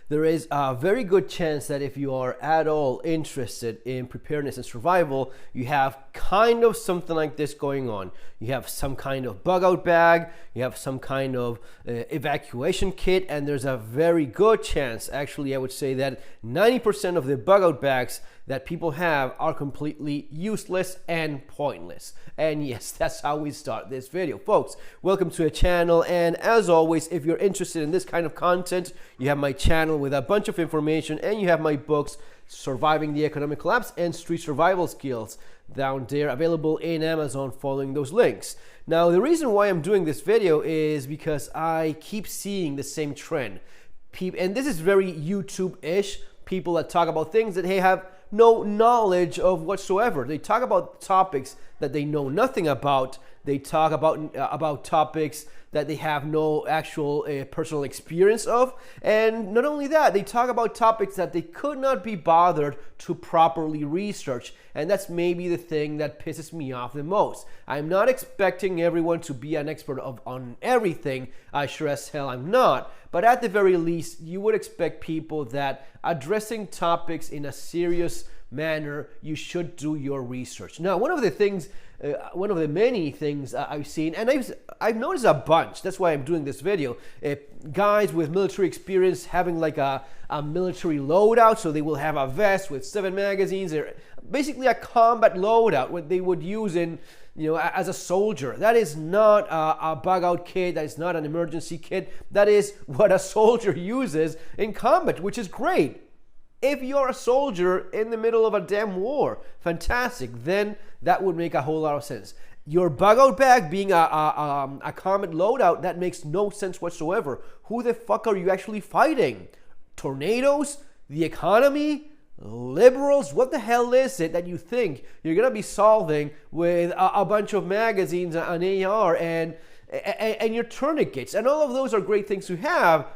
there is a very good chance that if you are at all interested in preparedness and survival, you have kind of something like this going on. You have some kind of bug out bag, you have some kind of evacuation kit, and there's a very good chance, actually I would say that 90% of the bug out bags that people have are completely useless and pointless. And yes, that's how we start this video. Folks, welcome to the channel, and as always, if you're interested in this kind of content, you have my channel with a bunch of information, and you have my books, Surviving the Economic Collapse and Street Survival Skills, down there available in Amazon following those links. Now, the reason why I'm doing this video is because I keep seeing the same trend. And this is very YouTube-ish, people that talk about things that they have no knowledge of whatsoever. They talk about topics that they know nothing about. They talk about topics that they have no actual personal experience of. And not only that, they talk about topics that they could not be bothered to properly research. And that's maybe the thing that pisses me off the most. I'm not expecting everyone to be an expert on everything. I sure as hell I'm not. But at the very least, you would expect people that addressing topics in a serious manner, you should do your research. Now, one of the many things I've seen, and I've noticed a bunch, that's why I'm doing this video, guys with military experience having like a military loadout, so they will have a vest with 7 magazines, or basically a combat loadout, what they would use in, as a soldier. That is not a bug out kit, that is not an emergency kit, that is what a soldier uses in combat, which is great. If you're a soldier in the middle of a damn war, fantastic, then that would make a whole lot of sense. Your bug out bag being a combat loadout, that makes no sense whatsoever. Who the fuck are you actually fighting? Tornadoes? The economy? Liberals? What the hell is it that you think you're gonna be solving with a bunch of magazines, an AR, and your tourniquets? And all of those are great things to have.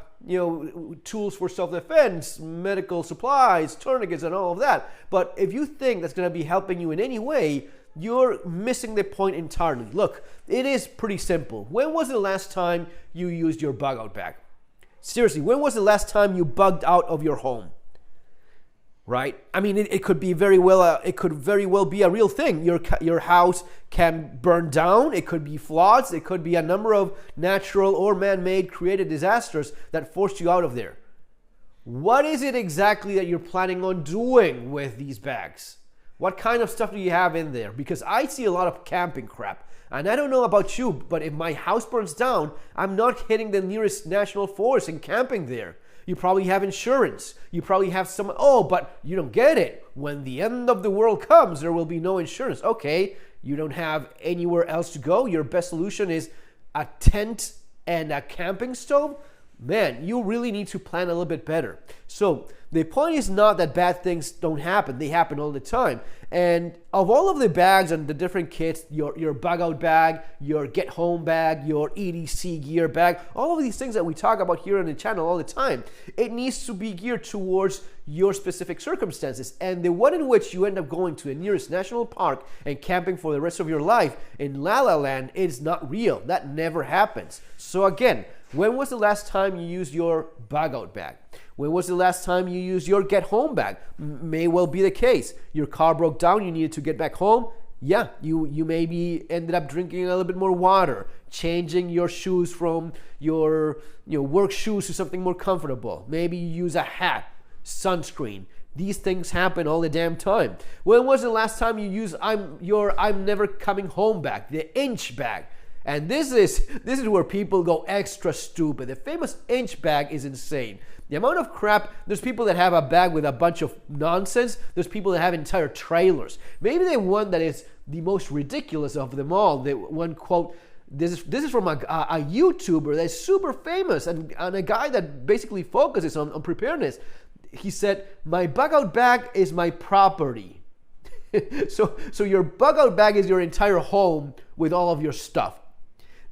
Tools for self-defense, medical supplies, tourniquets, and all of that. But if you think that's going to be helping you in any way, you're missing the point entirely. Look, it is pretty simple. When was the last time you used your bug out bag? Seriously, when was the last time you bugged out of your home? Right? I mean, it could be very well. It could very well be a real thing. Your house can burn down. It could be floods. It could be a number of natural or man-made created disasters that forced you out of there. What is it exactly that you're planning on doing with these bags? What kind of stuff do you have in there? Because I see a lot of camping crap. And I don't know about you, but if my house burns down, I'm not hitting the nearest national forest and camping there. You probably have insurance. You probably have some, but you don't get it. When the end of the world comes, there will be no insurance. Okay, you don't have anywhere else to go. Your best solution is a tent and a camping stove. Man, you really need to plan a little bit better. So the point is not that bad things don't happen. They happen all the time. And of all of the bags and the different kits, your bug out bag, your get home bag, your EDC gear bag, all of these things that we talk about here on the channel all the time, it needs to be geared towards your specific circumstances. And the one in which you end up going to the nearest national park and camping for the rest of your life in La La Land is not real. That never happens. So again, when was the last time you used your bug out bag? When was the last time you used your get home bag? May well be the case. Your car broke down, you needed to get back home. Yeah, you maybe ended up drinking a little bit more water, changing your shoes from your work shoes to something more comfortable. Maybe you use a hat, sunscreen. These things happen all the damn time. When was the last time you used I'm never coming home bag, the inch bag? And this is where people go extra stupid. The famous inch bag is insane. The amount of crap, there's people that have a bag with a bunch of nonsense. There's people that have entire trailers. Maybe the one that is the most ridiculous of them all, the one quote, this is from a YouTuber that's super famous and a guy that basically focuses on preparedness. He said, "My bug out bag is my property." So your bug out bag is your entire home with all of your stuff.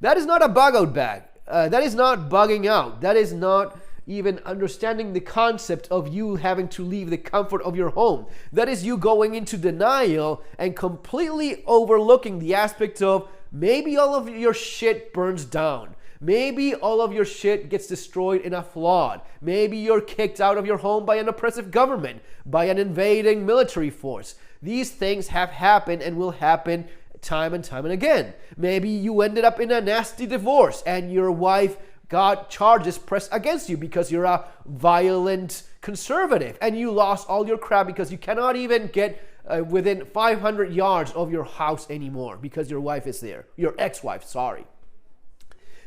That is not a bug out bag. That is not bugging out. That is not even understanding the concept of you having to leave the comfort of your home. That is you going into denial and completely overlooking the aspect of maybe all of your shit burns down. Maybe all of your shit gets destroyed in a flood. Maybe you're kicked out of your home by an oppressive government, by an invading military force. These things have happened and will happen time and time and again. Maybe you ended up in a nasty divorce and your wife got charges pressed against you because you're a violent conservative and you lost all your crap because you cannot even get within 500 yards of your house anymore because your wife is there. Your ex-wife, sorry.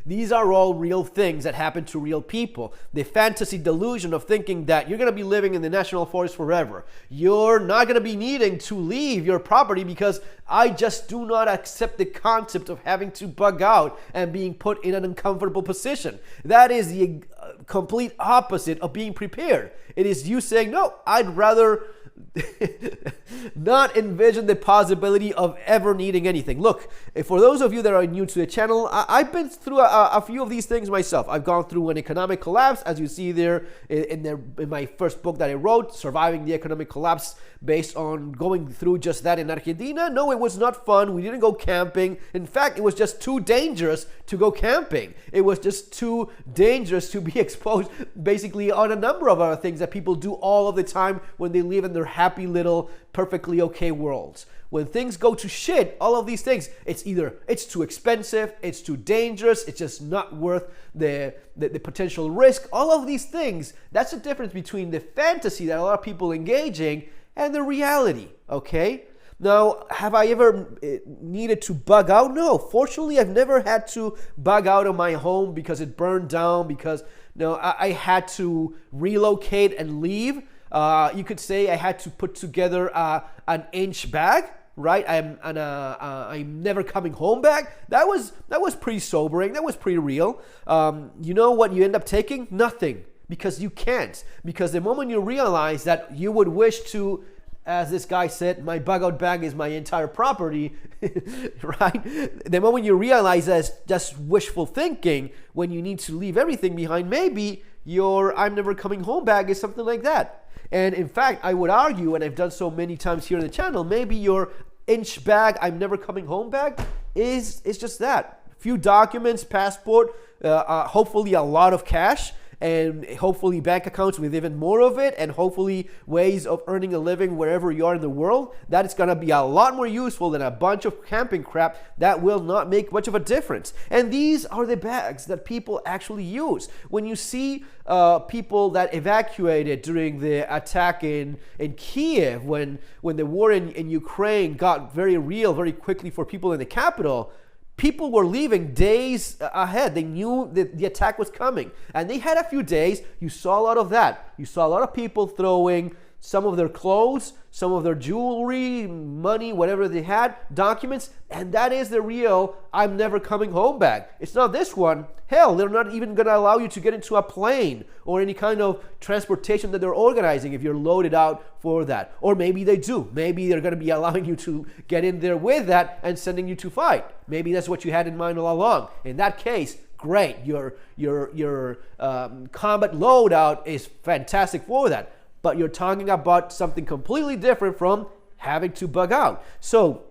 These are all real things that happen to real people. The fantasy delusion of thinking that you're going to be living in the national forest forever. You're not going to be needing to leave your property because I just do not accept the concept of having to bug out and being put in an uncomfortable position. That is the complete opposite of being prepared. It is you saying, no, I'd rather not envision the possibility of ever needing anything. Look, for those of you that are new to the channel, I've been through a few of these things myself. I've gone through an economic collapse, as you see there in my first book that I wrote, Surviving the Economic Collapse, based on going through just that in Argentina. No, it was not fun. We didn't go camping. In fact, it was just too dangerous to go camping. It was just too dangerous to be exposed basically on a number of other things that people do all of the time when they live in their happy little perfectly okay worlds. When things go to shit, all of these things, it's either it's too expensive, it's too dangerous, it's just not worth the potential risk. All of these things, that's the difference between the fantasy that a lot of people engaging and the reality, okay? Now, have I ever needed to bug out? No, fortunately, I've never had to bug out of my home because it burned down, because I had to relocate and leave. You could say I had to put together an inch bag, right? I'm never coming home bag. That was pretty sobering. That was pretty real. You know what you end up taking? Nothing, because you can't. Because the moment you realize that you would wish to, as this guy said, my bug out bag is my entire property, right? The moment you realize that's just wishful thinking, when you need to leave everything behind, maybe your I'm never coming home bag is something like that. And in fact, I would argue, and I've done so many times here on the channel, maybe your inch bag, I'm never coming home bag is just that. Few documents, passport, hopefully a lot of cash, and hopefully bank accounts with even more of it, and hopefully ways of earning a living wherever you are in the world. That is going to be a lot more useful than a bunch of camping crap that will not make much of a difference. And these are the bags that people actually use. When you see people that evacuated during the attack in Kiev, when the war in Ukraine got very real very quickly for people in the capital, people were leaving days ahead. They knew that the attack was coming. And they had a few days. You saw a lot of that. You saw a lot of people throwing some of their clothes, some of their jewelry, money, whatever they had, documents. And that is the real I'm never coming home bag. It's not this one. Hell, they're not even going to allow you to get into a plane or any kind of transportation that they're organizing if you're loaded out for that. Or maybe they do. Maybe they're going to be allowing you to get in there with that and sending you to fight. Maybe that's what you had in mind all along. In that case, great. Your combat loadout is fantastic for that. But you're talking about something completely different from having to bug out. So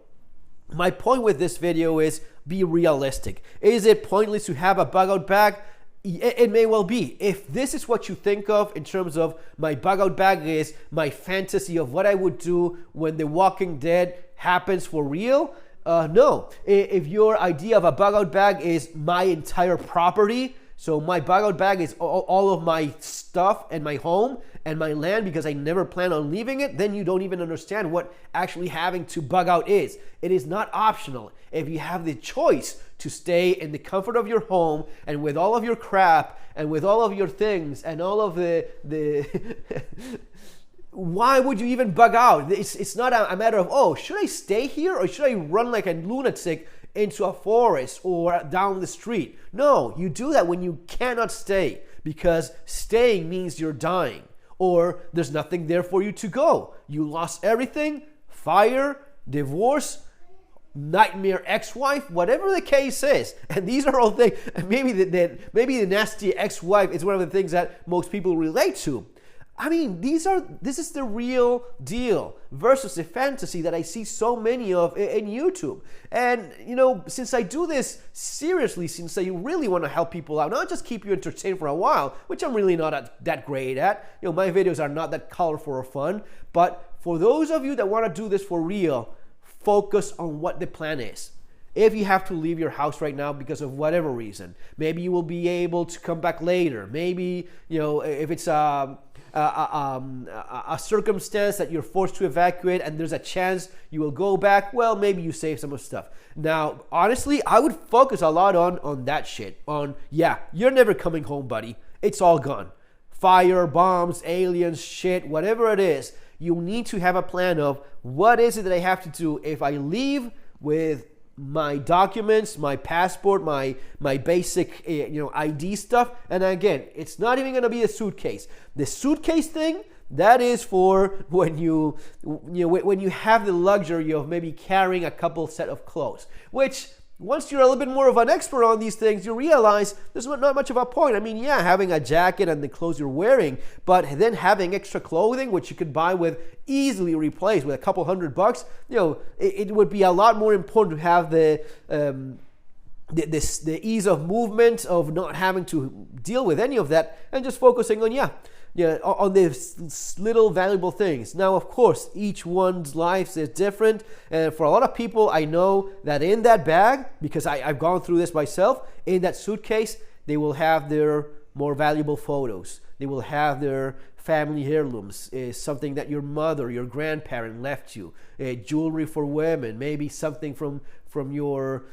my point with this video is be realistic. Is it pointless to have a bug out bag? It may well be. If this is what you think of in terms of my bug out bag is my fantasy of what I would do when The Walking Dead happens for real, no. If your idea of a bug out bag is my entire property, so my bug out bag is all of my stuff and my home and my land because I never plan on leaving it, then you don't even understand what actually having to bug out is. It is not optional. If you have the choice to stay in the comfort of your home and with all of your crap and with all of your things and all of the why would you even bug out? It's not a matter of, oh, should I stay here or should I run like a lunatic into a forest or down the street? No, you do that when you cannot stay, because staying means you're dying or there's nothing there for you to go. You lost everything, fire, divorce, nightmare ex-wife, whatever the case is. And these are all things, maybe the nasty ex-wife is one of the things that most people relate to. I mean, this is the real deal versus the fantasy that I see so many of in YouTube. And, you know, since I do this seriously, since I really want to help people out, not just keep you entertained for a while, which I'm really not that great at. You know, my videos are not that colorful or fun. But for those of you that want to do this for real, focus on what the plan is. If you have to leave your house right now because of whatever reason, maybe you will be able to come back later. Maybe, you know, if it's a circumstance that you're forced to evacuate and there's a chance you will go back, well, maybe you save some of stuff. Now, honestly, I would focus a lot on that shit. Yeah, you're never coming home, buddy. It's all gone. Fire, bombs, aliens, shit, whatever it is. You need to have a plan of what is it that I have to do if I leave with my documents, my passport, my basic ID stuff. And again, it's not even going to be a suitcase. The suitcase thing, that is for when you have the luxury of maybe carrying a couple set of clothes, which once you're a little bit more of an expert on these things, you realize there's not much of a point. I mean, yeah, having a jacket and the clothes you're wearing, but then having extra clothing, which you could buy with, easily replaced with a couple $100, you know, it would be a lot more important to have the ease of movement of not having to deal with any of that and just focusing on, on these little valuable things. Now, of course, each one's life is different. And for a lot of people, I know that in that bag, because I've gone through this myself, in that suitcase, they will have their more valuable photos. They will have their family heirlooms, something that your mother, your grandparent left you, jewelry for women, maybe something from your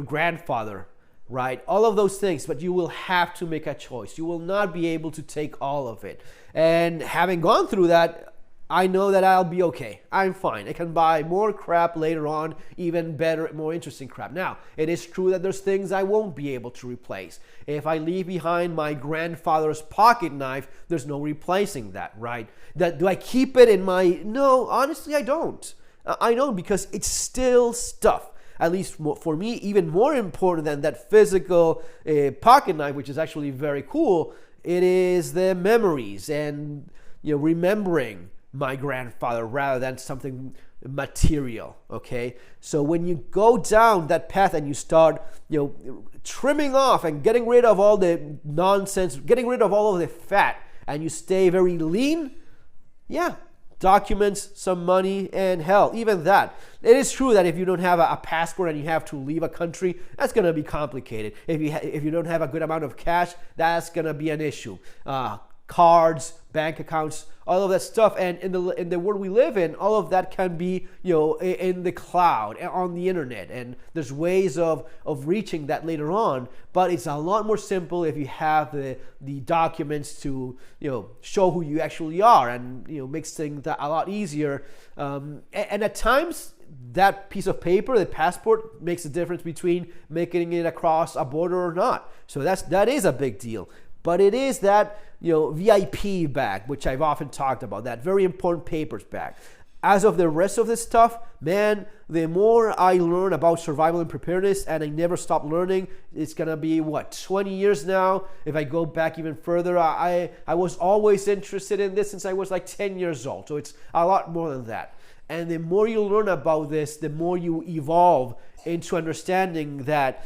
grandfather. Right? All of those things, but you will have to make a choice. You will not be able to take all of it. And having gone through that, I know that I'll be okay. I'm fine. I can buy more crap later on, even better, more interesting crap. Now, it is true that there's things I won't be able to replace. If I leave behind my grandfather's pocket knife, there's no replacing that, right? Do I keep it in my... No, honestly, I don't. I don't, because it's still stuff. At least for me, even more important than that physical pocket knife, which is actually very cool, it is the memories and remembering my grandfather rather than something material. Okay, so when you go down that path and you start trimming off and getting rid of all the nonsense, getting rid of all of the fat, and you stay very lean, documents, some money, and hell, even that. It is true that if you don't have a passport and you have to leave a country, that's going to be complicated. If you don't have a good amount of cash, that's going to be an issue. Cards, bank accounts, all of that stuff, and in the world we live in, all of that can be in the cloud, on the internet, and there's ways of reaching that later on. But it's a lot more simple if you have the documents to show who you actually are, and makes things a lot easier. And at times, that piece of paper, the passport, makes a difference between making it across a border or not. So that is a big deal. But it is that VIP bag, which I've often talked about, that very important papers bag. As of the rest of this stuff, man, the more I learn about survival and preparedness, and I never stop learning, it's gonna be 20 years now. If I go back even further, I was always interested in this since I was like 10 years old. So it's a lot more than that. And the more you learn about this, the more you evolve into understanding that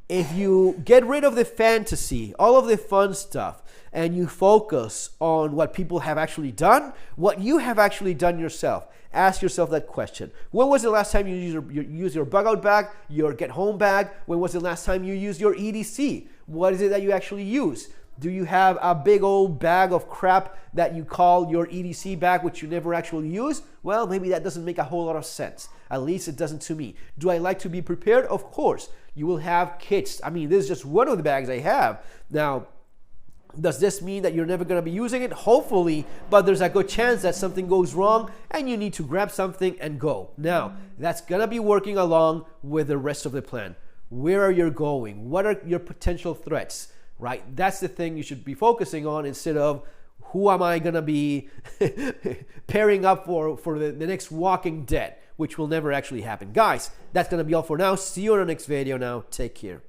if you get rid of the fantasy, all of the fun stuff, and you focus on what people have actually done, what you have actually done yourself, ask yourself that question. When was the last time you used your bug out bag, your get home bag? When was the last time you used your EDC? What is it that you actually use? Do you have a big old bag of crap that you call your EDC bag, which you never actually use? Well, maybe that doesn't make a whole lot of sense. At least it doesn't to me. Do I like to be prepared? Of course. You will have kits. I mean, this is just one of the bags I have. Now, does this mean that you're never going to be using it? Hopefully, but there's a good chance that something goes wrong and you need to grab something and go. Now, that's going to be working along with the rest of the plan. Where are you going? What are your potential threats? Right? That's the thing you should be focusing on instead of who am I going to be pairing up for the next Walking Dead, which will never actually happen. Guys, that's going to be all for now. See you in the next video now. Take care.